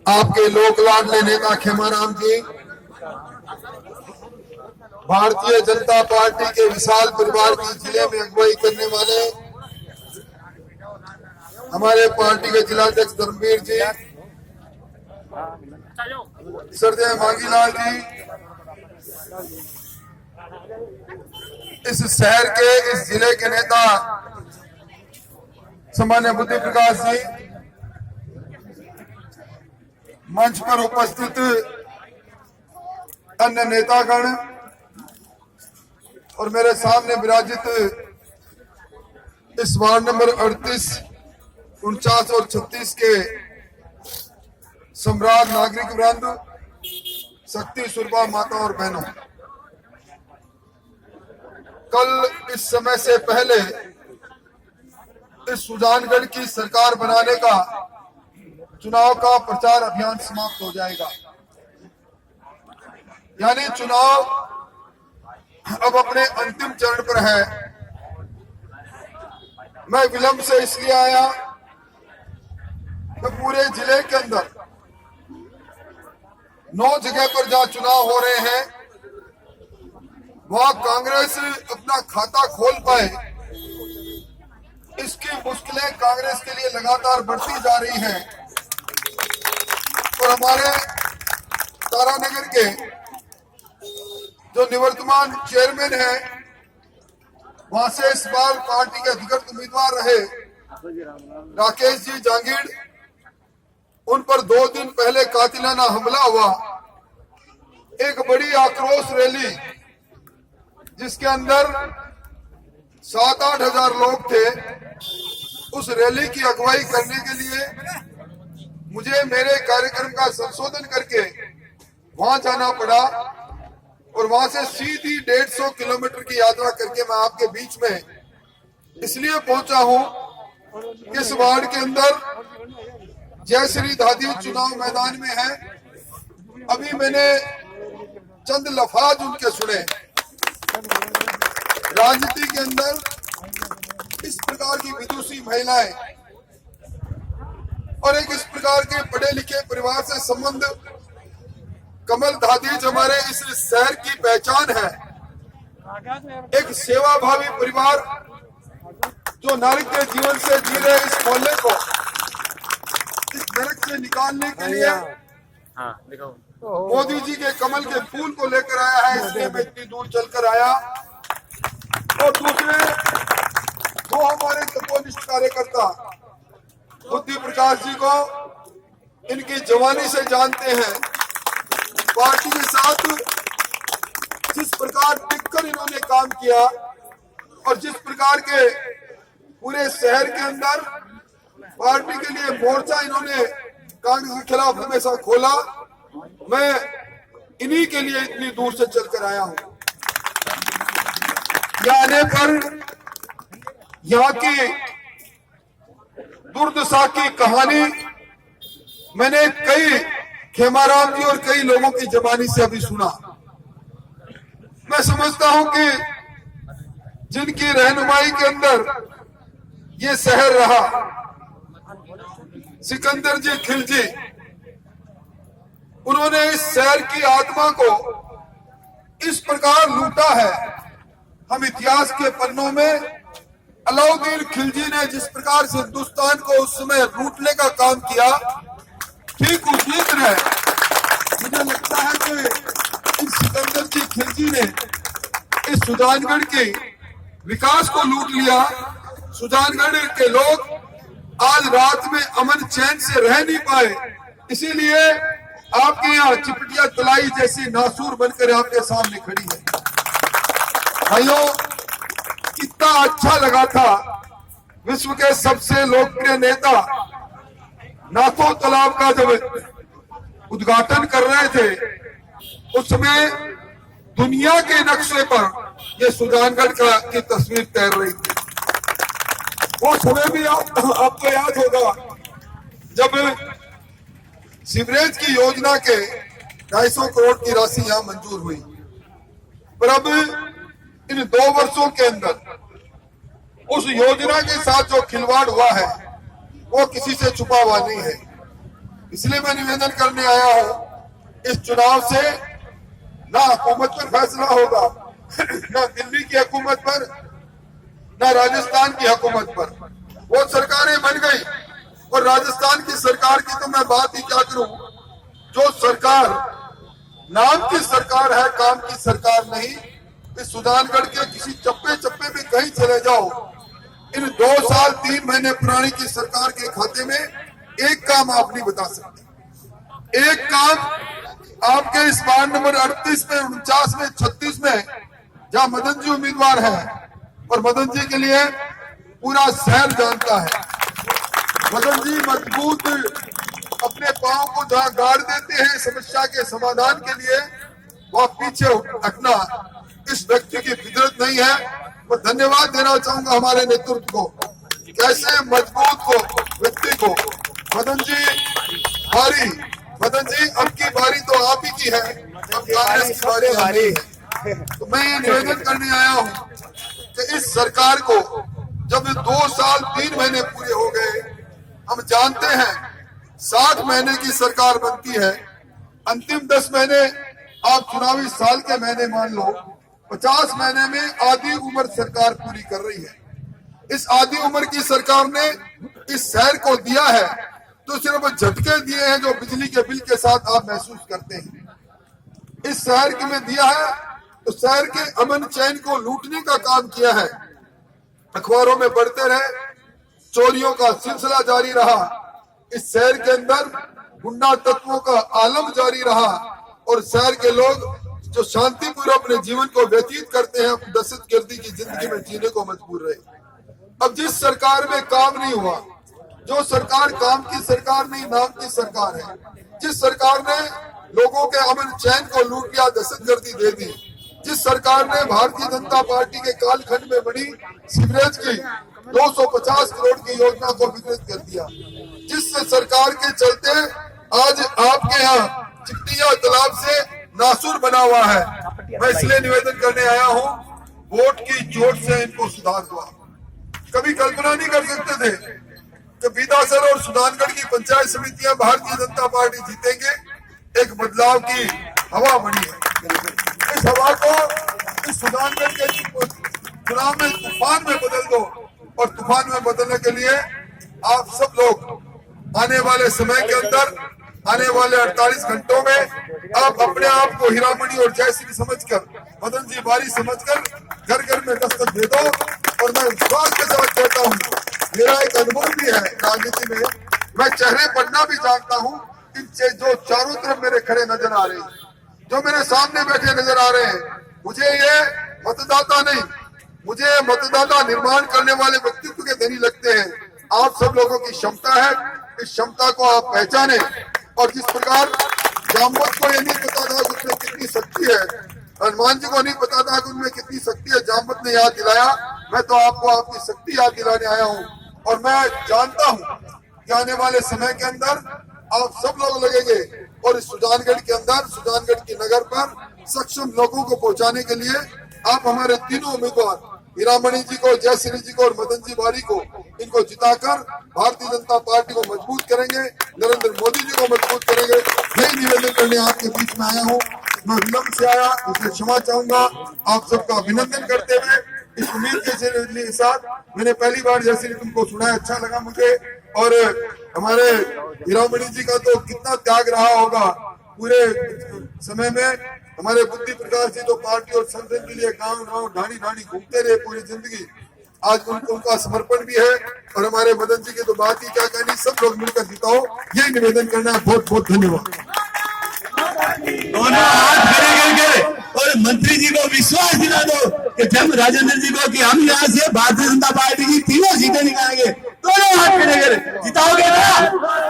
आपके लोक लाडले नेता खेमाराम जी, भारतीय जनता पार्टी के विशाल परिवार की जिले में अगुवाई करने वाले हमारे पार्टी के जिलाध्यक्ष धर्मवीर जी, श्रद्धेय मांगीलाल जी, इस शहर के, इस जिले के नेता सामान्य बुद्धि प्रकाश जी, मंच पर उपस्थित अन्य नेतागण और मेरे सामने विराजित इस वार्ड नंबर 38, 49 और 36 के सम्राट नागरिक वृंद, शक्ति सुरभा माता और बहनों, कल इस समय से पहले इस सुजानगढ़ की सरकार बनाने का चुनाव का प्रचार अभियान समाप्त हो जाएगा। यानी चुनाव अब अपने अंतिम चरण पर है। मैं विलंब से इसलिए आया कि पूरे जिले के अंदर 9 जगह पर जहां चुनाव हो रहे हैं वहां कांग्रेस अपना खाता खोल पाए, इसकी मुश्किलें कांग्रेस के लिए लगातार बढ़ती जा रही हैं। और हमारे तारानगर के जो निवर्तमान चेयरमैन हैं, वहां से इस बार पार्टी के अधिकृत उम्मीदवार रहे राकेश जी जांगीड़, उन पर 2 दिन पहले कातिलाना हमला हुआ। एक बड़ी आक्रोश रैली जिसके अंदर 7-8 हजार लोग थे, उस रैली की अगुवाई करने के लिए मुझे मेरे कार्यक्रम का संशोधन करके वहां जाना पड़ा और वहां से सीधी 150 किलोमीटर की यात्रा करके मैं आपके बीच में इसलिए पहुंचा हूं कि इस वार्ड के अंदर जयश्री दादी चुनाव मैदान में है। अभी मैंने चंद लफ्ज उनके सुने। राजनीति के अंदर इस प्रकार की विदुषी महिलाएं और एक इस प्रकार के पढ़े लिखे परिवार से संबंध, कमल दादीज हमारे इस शहर की पहचान है। एक सेवाभावी परिवार जो नारी के जीवन से जी रहे इस मोहल्ले को इस नरक से निकालने के लिए मोदी जी के कमल के फूल को लेकर आया है, इसलिए मैं इतनी दूर चलकर आया। और दूसरे वो हमारे तपोनिष्ठ कार्यकर्ता बुद्धि प्रकाश जी को इनकी जवानी से जानते हैं। पार्टी के साथ जिस प्रकार टिककर इन्होंने काम किया और जिस प्रकार के पूरे शहर के अंदर पार्टी के लिए मोर्चा इन्होंने कांग्रेस के खिलाफ हमेशा खोला, मैं इन्हीं के लिए इतनी दूर से चलकर आया हूं। आने पर यहाँ की दुर्दशा की कहानी मैंने कई खेमाराम जी और कई लोगों की जबानी से अभी सुना। मैं समझता हूं कि जिनकी रहनुमाई के अंदर ये शहर रहा, सिकंदर जी खिलजी, उन्होंने इस शहर की आत्मा को इस प्रकार लूटा है। हम इतिहास के पन्नों में अलाउद्दीन खिलजी ने जिस प्रकार से हिंदुस्तान को उस समय लूटने का काम किया, ठीक उसी तरह मुझे लगता है कि इस सिकंदर जी खिलजी ने इस सुजानगढ़ के विकास को लूट लिया। सुजानगढ़ के लोग आज रात में अमन चैन से रह नहीं पाए, इसीलिए आपके यहाँ चिपटिया तलाई जैसी नासूर बनकर आपके सामने खड़ी है। भाइयों, कितना अच्छा लगा था विश्व के सबसे लोकप्रिय नेता नाथो तालाब का जब उद्घाटन कर रहे थे, उस समय दुनिया के नक्शे पर यह सुजानगढ़ की तस्वीर तैर रही थी। वो समय भी आपको याद होगा जब सीवरेज की योजना के 250 करोड़ की राशि यहां मंजूर हुई, पर अब इन 2 वर्षों के अंदर उस योजना के साथ जो खिलवाड़ हुआ है वो किसी से छुपा हुआ नहीं है। इसलिए मैं निवेदन करने आया हूं, इस चुनाव से ना हुकूमत पर फैसला होगा, ना दिल्ली की हुकूमत पर, ना राजस्थान की हुकूमत पर। वो सरकारें बन गई और राजस्थान की सरकार की तो मैं बात ही क्या करूं, जो सरकार नाम की सरकार है, काम की सरकार नहीं। इस सुजानगढ़ के किसी चप्पे चप्पे में कहीं चले जाओ, इन 2 साल 3 महीने पुरानी की सरकार के खाते में एक काम आप नहीं बता सकते। एक काम आपके इस वार्ड नंबर 38 में, 49 में, 36 में, जहां मदन जी उम्मीदवार है और मदन जी के लिए पूरा शहर जानता है। मदन जी मजबूत अपने पांव को जहां गाड़ देते हैं समस्या के समाधान के लिए, वह पीछे हटना इस व्यक्ति की फितरत नहीं है। मैं धन्यवाद देना चाहूंगा हमारे नेतृत्व को, कैसे मजबूत व्यक्ति को। मदन जी अब की बारी तो आप ही की है, अब कांग्रेस की बारी है। तो मैं ये निवेदन करने आया हूं कि इस सरकार को जब 2 साल 3 महीने पूरे हो गए, हम जानते हैं 60 महीने की सरकार बनती है, अंतिम 10 महीने आप चुनावी साल के महीने मान लो, 50 महीने में आधी उम्र सरकार पूरी कर रही है। इस आधी उम्र की सरकार ने इस शहर को दिया है तो सिर्फ झटके दिए हैं जो बिजली के बिल के साथ आप महसूस करते हैं। इस शहर के में दिया है तो शहर के अमन चैन को लूटने का काम किया है। अखबारों में बढ़ते रहे, चोरियों का सिलसिला जारी रहा, इस शहर के अंदर गुंडा तत्वों का आलम जारी रहा और शहर के लोग जो शांतिपूर्वक अपने जीवन को व्यतीत करते हैं, दहशतगर्दी की जिंदगी में जीने को मजबूर रहे। अब जिस सरकार में काम नहीं हुआ, जो सरकार काम की सरकार नहीं नाम की सरकार है, जिस सरकार ने लोगों के अमन चैन को लूट लिया, दहशतगर्दी दे दी, जिस सरकार ने भारतीय जनता पार्टी के कालखंड में बनी सीवरेज की 250 करोड़ की योजना को विकृत कर दिया, जिस सरकार के चलते आज आपके यहाँ चिट्टिया तालाब से नासूर बना हुआ है। मैं इसलिए निवेदन करने आया हूँ, वोट की चोट से इनको सुधार हुआ। कभी कल्पना नहीं कर सकते थे कि बीदासर और सुजानगढ़ की पंचायत समितियां भारतीय जनता पार्टी जीतेंगे। एक बदलाव की हवा बनी है। इस हवा को इस सुजानगढ़ के चुनाव में तूफान में बदल दो और तूफान में बदलने के लिए आप सब लोग आने वाले समय के अंदर, आने वाले 48 घंटों में आप अपने आप को हीरामणि और जयश्री समझकर, मदन जी बारी समझकर घर घर में दस्तक दे दो। और मैं विश्वास के साथ कहता हूँ, मेरा एक अनुभव भी है राजनीति में, मैं चेहरे पढ़ना भी जानता हूँ। इनसे जो चारों तरफ मेरे खड़े नजर आ रहे हैं, जो मेरे सामने बैठे नजर आ रहे हैं, मुझे ये मतदाता नहीं, मुझे मतदाता निर्माण करने वाले व्यक्तित्व के धनी लगते हैं। आप सब लोगों की क्षमता है, इस क्षमता को आप पहचाने। और जिस प्रकार जामवंत को ये नहीं पता था कि उसमें कितनी शक्ति है, हनुमान जी को नहीं पता था कि उनमें कितनी शक्ति है, जामवंत ने याद दिलाया। मैं तो आपको आपकी शक्ति याद दिलाने आया हूँ और मैं जानता हूँ कि आने वाले समय के अंदर आप सब लोग लगेंगे और इस सुजानगढ़ के अंदर, सुजानगढ़ की नगर पर सक्षम लोगों को पहुंचाने के लिए आप हमारे तीनों उम्मीदवार हीरामणि जी को, जयश्री जी को और मदन जी बारी को, इनको जिताकर भारतीय जनता पार्टी को मजबूत करेंगे, नरेंद्र मोदी जी को मजबूत करेंगे। यही निवेदन करने आपके बीच में आया हूँ। मैं विलंब से आया, इसलिए क्षमा चाहूंगा। आप सबका अभिनंदन करते हुए इस उम्मीद के साथ मैंने पहली बार जयश्री तुमको सुना, अच्छा लगा मुझे। और हमारे हीरामणि जी का तो कितना त्याग रहा होगा पूरे समय में। हमारे बुद्धि प्रकाश जी तो पार्टी और संगठन के लिए गांव गांव ढाणी ढाणी घूमते रहे पूरी जिंदगी, आज उनका समर्पण भी है। और हमारे मदन जी की तो बात ही क्या कहनी, सब लोग मिलकर जिताओ, यही निवेदन करना है। बहुत बहुत धन्यवाद। दोनों हाथ खड़े करके और मंत्री जी को विश्वास दिला दो कि जब राजेंद्र जी को कि हम यहाँ से भारतीय जनता पार्टी की 3 सीटें निकालेंगे। दोनों हाथ खड़े कर जिताओगे ना।